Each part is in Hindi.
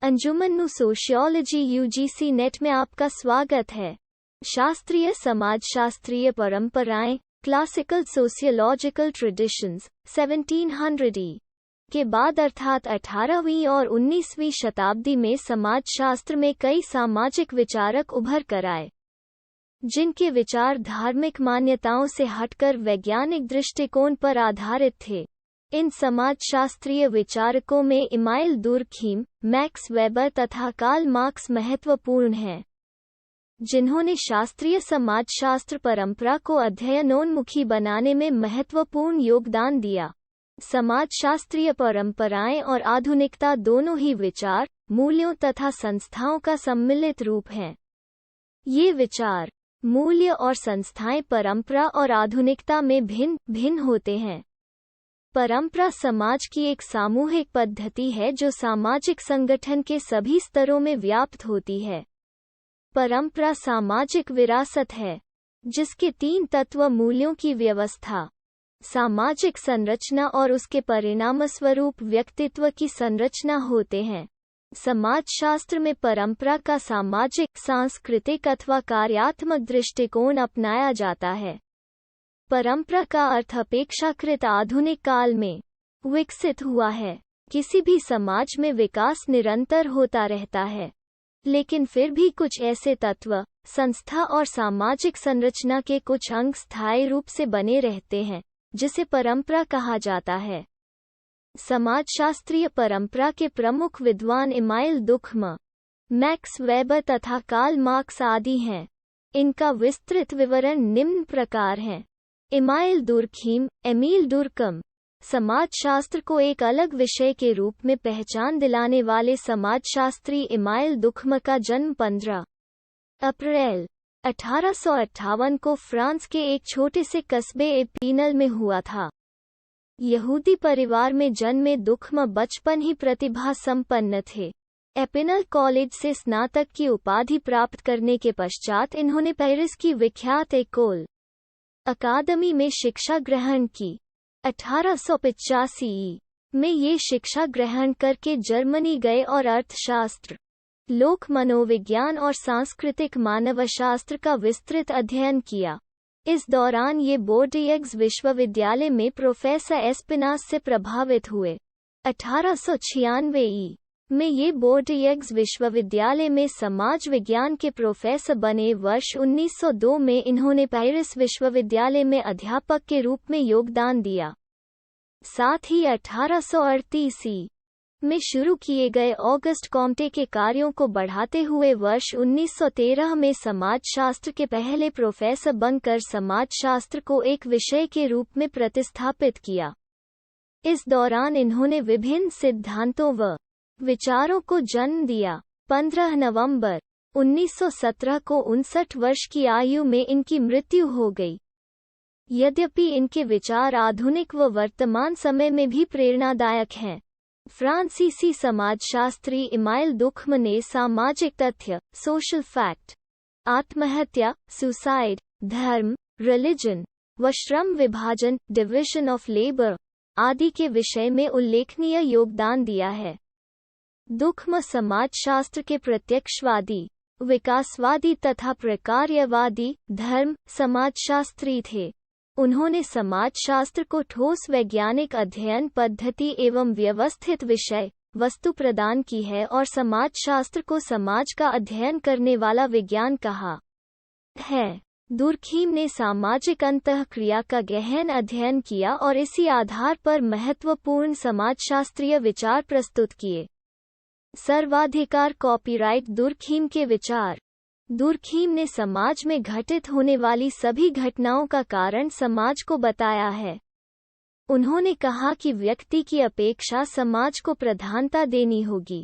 अंजुमन सोशियोलॉजी यूजीसी नेट में आपका स्वागत है। शास्त्रीय समाजशास्त्रीय परंपराएं, क्लासिकल सोशियोलॉजिकल ट्रेडिशंस 1700 ई के बाद अर्थात 18वीं और 19वीं शताब्दी में समाजशास्त्र में कई सामाजिक विचारक उभर कर आए, जिनके विचार धार्मिक मान्यताओं से हटकर वैज्ञानिक दृष्टिकोण पर आधारित थे। इन समाजशास्त्रीय विचारकों में इमाइल दुर्खीम, मैक्स वेबर तथा कार्ल मार्क्स महत्वपूर्ण हैं, जिन्होंने शास्त्रीय समाजशास्त्र परंपरा को अध्ययनोन्मुखी बनाने में महत्वपूर्ण योगदान दिया। समाजशास्त्रीय परंपराएं और आधुनिकता दोनों ही विचार, मूल्यों तथा संस्थाओं का सम्मिलित रूप हैं। ये विचार, मूल्य और संस्थाएं परंपरा और आधुनिकता में भिन्न होते हैं। परंपरा समाज की एक सामूहिक पद्धति है जो सामाजिक संगठन के सभी स्तरों में व्याप्त होती है। परंपरा सामाजिक विरासत है, जिसके 3 तत्व मूल्यों की व्यवस्था, सामाजिक संरचना और उसके परिणामस्वरूप व्यक्तित्व की संरचना होते हैं। समाजशास्त्र में परंपरा का सामाजिक, सांस्कृतिक अथवा कार्यात्मक दृष्टिकोण अपनाया जाता है। परंपरा का अर्थ अपेक्षाकृत आधुनिक काल में विकसित हुआ है। किसी भी समाज में विकास निरंतर होता रहता है, लेकिन फिर भी कुछ ऐसे तत्व, संस्था और सामाजिक संरचना के कुछ अंग स्थायी रूप से बने रहते हैं, जिसे परंपरा कहा जाता है। समाजशास्त्रीय परंपरा के प्रमुख विद्वान इमाइल दुर्खीम, मैक्स वेबर तथा कार्ल मार्क्स आदि हैं। इनका विस्तृत विवरण निम्न प्रकार है। इमाइल दुर्खीम, एमील दुर्कम, समाजशास्त्र को एक अलग विषय के रूप में पहचान दिलाने वाले समाजशास्त्री इमाइल दुर्खीम का जन्म 15 अप्रैल 1858 को फ्रांस के एक छोटे से कस्बे एपिनल में हुआ था। यहूदी परिवार में जन्मे दुर्खीम बचपन ही प्रतिभा संपन्न थे। एपिनल कॉलेज से स्नातक की उपाधि प्राप्त करने के पश्चात इन्होंने पेरिस की विख्यात एकोल अकादमी में शिक्षा ग्रहण की। 1885 में ये शिक्षा ग्रहण करके जर्मनी गए और अर्थशास्त्र, लोक मनोविज्ञान और सांस्कृतिक मानवशास्त्र का विस्तृत अध्ययन किया। इस दौरान ये बोर्डियग्स विश्वविद्यालय में प्रोफेसर एस्पिनास से प्रभावित हुए। 1896 में ये बोर्डियग्स विश्वविद्यालय में समाज विज्ञान के प्रोफेसर बने। वर्ष 1902 में इन्होंने पेरिस विश्वविद्यालय में अध्यापक के रूप में योगदान दिया। साथ ही 1838 में शुरू किए गए ऑगस्ट कॉम्टे के कार्यों को बढ़ाते हुए वर्ष 1913 में समाजशास्त्र के पहले प्रोफेसर बनकर समाजशास्त्र को एक विषय के रूप में प्रतिस्थापित किया। इस दौरान इन्होंने विभिन्न सिद्धांतों व विचारों को जन्म दिया। 15 नवंबर 1917 को 59 वर्ष की आयु में इनकी मृत्यु हो गई। यद्यपि इनके विचार आधुनिक व वर्तमान समय में भी प्रेरणादायक हैं। फ्रांसीसी समाजशास्त्री इमाइल दुर्खीम ने सामाजिक तथ्य, सोशल फैक्ट, आत्महत्या, सुसाइड, धर्म, रिलीजन व श्रम विभाजन, डिविजन ऑफ लेबर आदि के विषय में उल्लेखनीय योगदान दिया है। दुर्खीम समाजशास्त्र के प्रत्यक्षवादी, विकासवादी तथा प्रकार्यवादी धर्म समाजशास्त्री थे। उन्होंने समाजशास्त्र को ठोस वैज्ञानिक अध्ययन पद्धति एवं व्यवस्थित विषय वस्तु प्रदान की है और समाजशास्त्र को समाज का अध्ययन करने वाला विज्ञान कहा है। दुर्खीम ने सामाजिक अंतःक्रिया का गहन अध्ययन किया और इसी आधार पर महत्वपूर्ण समाजशास्त्रीय विचार प्रस्तुत किए। सर्वाधिकार कॉपीराइट दुर्खीम के विचार। दुर्खीम ने समाज में घटित होने वाली सभी घटनाओं का कारण समाज को बताया है। उन्होंने कहा कि व्यक्ति की अपेक्षा समाज को प्रधानता देनी होगी,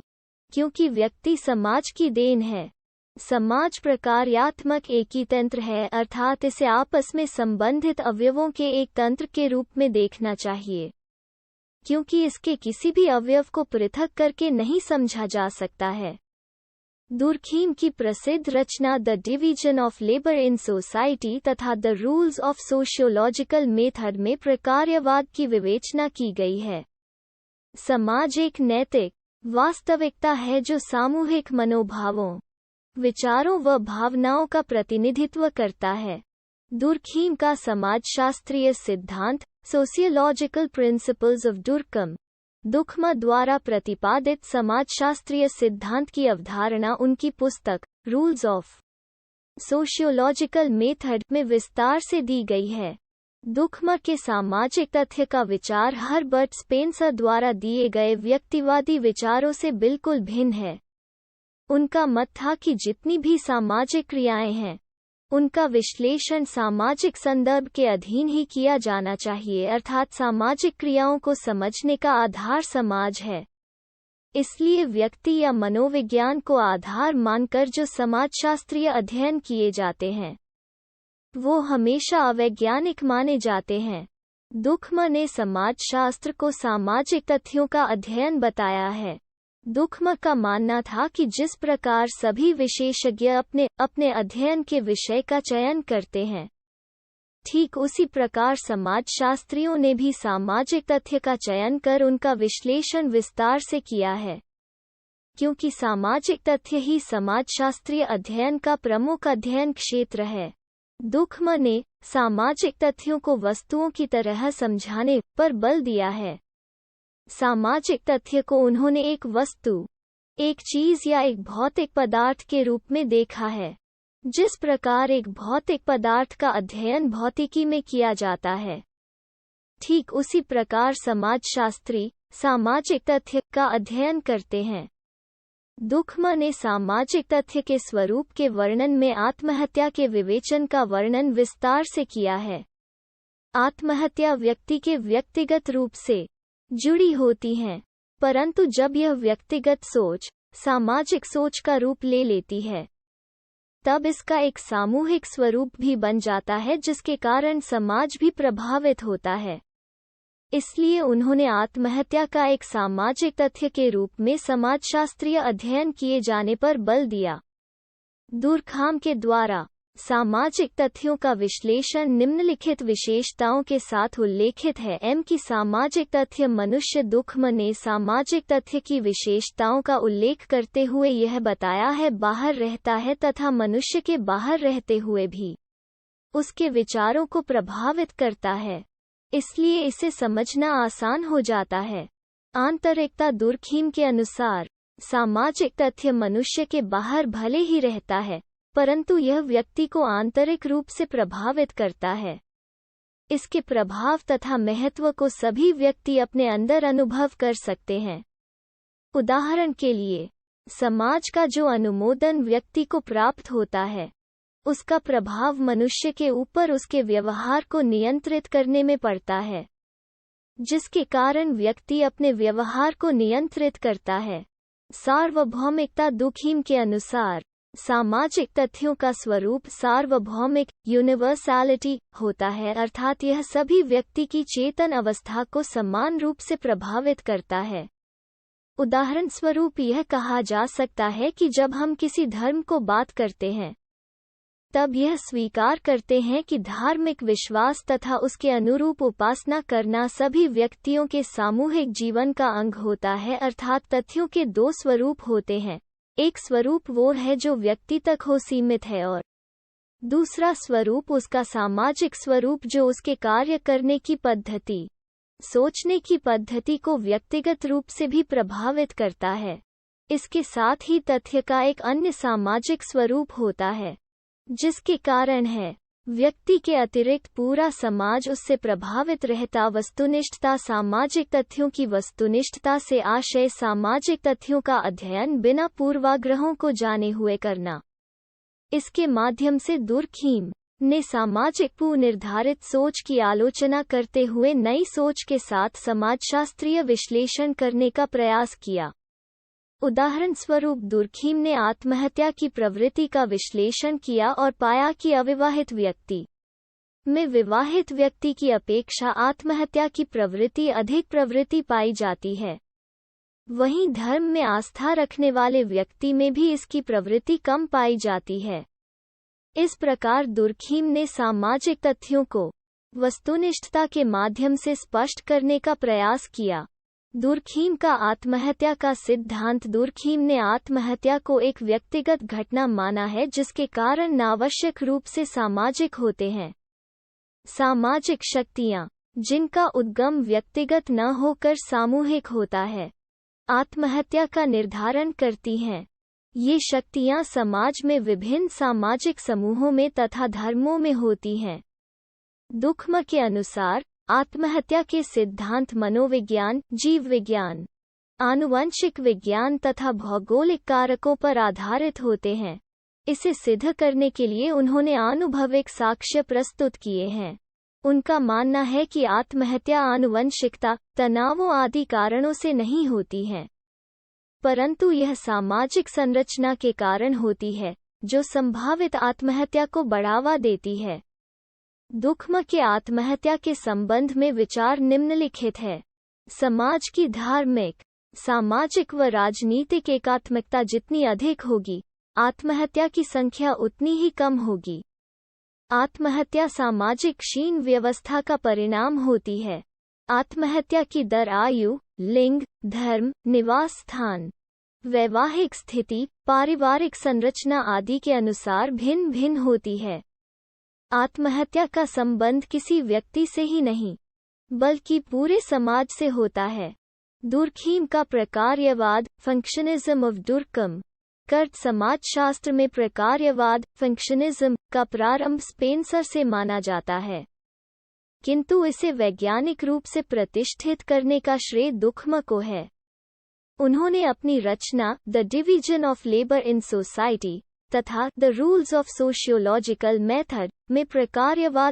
क्योंकि व्यक्ति समाज की देन है। समाज प्रकार्यात्मक एकीतंत्र है, अर्थात इसे आपस में संबंधित अवयवों के एक तंत्र के रूप में देखना चाहिए, क्योंकि इसके किसी भी अवयव को पृथक करके नहीं समझा जा सकता है। दुर्खीम की प्रसिद्ध रचना the division of labour in society तथा the rules of sociological method में प्रकार्यवाद की विवेचना की गई है। समाज एक नैतिक, वास्तविकता है जो सामूहिक मनोभावों, विचारों व भावनाओं का प्रतिनिधित्व करता है। दुर्खीम का समाजशास्त्रीय सिद्धांत, सोशियोलॉजिकल प्रिंसिपल्स ऑफ दुर्कम, दुर्खम द्वारा प्रतिपादित समाजशास्त्रीय सिद्धांत की अवधारणा उनकी पुस्तक रूल्स ऑफ सोशियोलॉजिकल मेथड में विस्तार से दी गई है। दुर्खम के सामाजिक तथ्य का विचार हर्बर्ट स्पेंसर द्वारा दिए गए व्यक्तिवादी विचारों से बिल्कुल भिन्न है। उनका मत था कि जितनी भी सामाजिक क्रियाएं हैं, उनका विश्लेषण सामाजिक संदर्भ के अधीन ही किया जाना चाहिए, अर्थात सामाजिक क्रियाओं को समझने का आधार समाज है। इसलिए व्यक्ति या मनोविज्ञान को आधार मानकर जो समाजशास्त्रीय अध्ययन किए जाते हैं, वो हमेशा अवैज्ञानिक माने जाते हैं। दुर्खम ने समाजशास्त्र को सामाजिक तथ्यों का अध्ययन बताया है। दुर्खम का मानना था कि जिस प्रकार सभी विशेषज्ञ अपने अपने अध्ययन के विषय का चयन करते हैं, ठीक उसी प्रकार समाजशास्त्रियों ने भी सामाजिक तथ्य का चयन कर उनका विश्लेषण विस्तार से किया है। क्योंकि सामाजिक तथ्य ही समाजशास्त्रीय अध्ययन का प्रमुख अध्ययन क्षेत्र है। दुर्खम ने सामाजिक तथ्यों को वस्तुओं की तरह समझाने पर बल दिया है। सामाजिक तथ्य को उन्होंने एक वस्तु, एक चीज या एक भौतिक पदार्थ के रूप में देखा है। जिस प्रकार एक भौतिक पदार्थ का अध्ययन भौतिकी में किया जाता है, ठीक उसी प्रकार समाजशास्त्री सामाजिक तथ्य का अध्ययन करते हैं। दुर्खम ने सामाजिक तथ्य के स्वरूप के वर्णन में आत्महत्या के विवेचन का वर्णन विस्तार से किया है। आत्महत्या व्यक्ति के व्यक्तिगत रूप से जुड़ी होती हैं, परंतु जब यह व्यक्तिगत सोच सामाजिक सोच का रूप ले लेती है, तब इसका एक सामूहिक स्वरूप भी बन जाता है, जिसके कारण समाज भी प्रभावित होता है। इसलिए उन्होंने आत्महत्या का एक सामाजिक तथ्य के रूप में समाजशास्त्रीय अध्ययन किए जाने पर बल दिया। दुर्खम के द्वारा सामाजिक तथ्यों का विश्लेषण निम्नलिखित विशेषताओं के साथ उल्लेखित है। की सामाजिक तथ्य मनुष्य। दुर्खम ने सामाजिक तथ्य की विशेषताओं का उल्लेख करते हुए यह बताया है, बाहर रहता है तथा मनुष्य के बाहर रहते हुए भी उसके विचारों को प्रभावित करता है, इसलिए इसे समझना आसान हो जाता है। आंतरिकता। दुर्खम के अनुसार सामाजिक तथ्य मनुष्य के बाहर भले ही रहता है, परंतु यह व्यक्ति को आंतरिक रूप से प्रभावित करता है। इसके प्रभाव तथा महत्व को सभी व्यक्ति अपने अंदर अनुभव कर सकते हैं। उदाहरण के लिए, समाज का जो अनुमोदन व्यक्ति को प्राप्त होता है, उसका प्रभाव मनुष्य के ऊपर उसके व्यवहार को नियंत्रित करने में पड़ता है, जिसके कारण व्यक्ति अपने व्यवहार को नियंत्रित करता है। सार्वभौमिकता। दुर्खम के अनुसार सामाजिक तथ्यों का स्वरूप सार्वभौमिक यूनिवर्सैलिटी होता है, अर्थात यह सभी व्यक्ति की चेतन अवस्था को समान रूप से प्रभावित करता है। उदाहरण स्वरूप यह कहा जा सकता है कि जब हम किसी धर्म को बात करते हैं, तब यह स्वीकार करते हैं कि धार्मिक विश्वास तथा उसके अनुरूप उपासना करना सभी व्यक्तियों के सामूहिक जीवन का अंग होता है, अर्थात तथ्यों के दो स्वरूप होते हैं। एक स्वरूप वो है जो व्यक्ति तक हो सीमित है, और दूसरा स्वरूप उसका सामाजिक स्वरूप जो उसके कार्य करने की पद्धति, सोचने की पद्धति को व्यक्तिगत रूप से भी प्रभावित करता है। इसके साथ ही तथ्य का एक अन्य सामाजिक स्वरूप होता है, जिसके कारण है व्यक्ति के अतिरिक्त पूरा समाज उससे प्रभावित रहता। वस्तुनिष्ठता। सामाजिक तथ्यों की वस्तुनिष्ठता से आशय सामाजिक तथ्यों का अध्ययन बिना पूर्वाग्रहों को जाने हुए करना। इसके माध्यम से दुर्खम ने सामाजिक पूर्वनिर्धारित सोच की आलोचना करते हुए नई सोच के साथ समाजशास्त्रीय विश्लेषण करने का प्रयास किया। उदाहरण स्वरूप दुर्खम ने आत्महत्या की प्रवृत्ति का विश्लेषण किया और पाया कि अविवाहित व्यक्ति में विवाहित व्यक्ति की अपेक्षा आत्महत्या की प्रवृत्ति अधिक प्रवृत्ति पाई जाती है। वहीं धर्म में आस्था रखने वाले व्यक्ति में भी इसकी प्रवृत्ति कम पाई जाती है। इस प्रकार दुर्खम ने सामाजिक तथ्यों को वस्तुनिष्ठता के माध्यम से स्पष्ट करने का प्रयास किया। दुर्खीम का आत्महत्या का सिद्धांत। दुर्खीम ने आत्महत्या को एक व्यक्तिगत घटना माना है जिसके कारण अनावश्यक रूप से सामाजिक होते हैं। सामाजिक शक्तियाँ जिनका उद्गम व्यक्तिगत न होकर सामूहिक होता है, आत्महत्या का निर्धारण करती हैं। ये शक्तियाँ समाज में विभिन्न सामाजिक समूहों में तथा धर्मों में होती हैं। दुर्खीम के अनुसार आत्महत्या के सिद्धांत मनोविज्ञान, जीव विज्ञान, आनुवंशिक विज्ञान तथा भौगोलिक कारकों पर आधारित होते हैं। इसे सिद्ध करने के लिए उन्होंने आनुभविक साक्ष्य प्रस्तुत किए हैं। उनका मानना है कि आत्महत्या आनुवंशिकता, तनावों आदि कारणों से नहीं होती है, परंतु यह सामाजिक संरचना के कारण होती है जो संभावित आत्महत्या को बढ़ावा देती है। दुर्खीम के आत्महत्या के संबंध में विचार निम्नलिखित है। समाज की धार्मिक, सामाजिक व राजनीतिक एकात्मकता जितनी अधिक होगी, आत्महत्या की संख्या उतनी ही कम होगी। आत्महत्या सामाजिक क्षीण व्यवस्था का परिणाम होती है। आत्महत्या की दर आयु, लिंग, धर्म, निवास स्थान, वैवाहिक स्थिति, पारिवारिक संरचना आदि के अनुसार भिन्न भिन्न होती है। आत्महत्या का संबंध किसी व्यक्ति से ही नहीं, बल्कि पूरे समाज से होता है। दुर्खीम का प्रकार्यवाद, फंक्शनिज्म ऑफ दुर्खीम, कर्त समाजशास्त्र में प्रकार्यवाद, फंक्शनिज्म का प्रारंभ स्पेंसर से माना जाता है, किंतु इसे वैज्ञानिक रूप से प्रतिष्ठित करने का श्रेय दुर्खीम को है। उन्होंने अपनी रचना the division of labour in society तथा the rules of sociological method में प्रकार्यवाद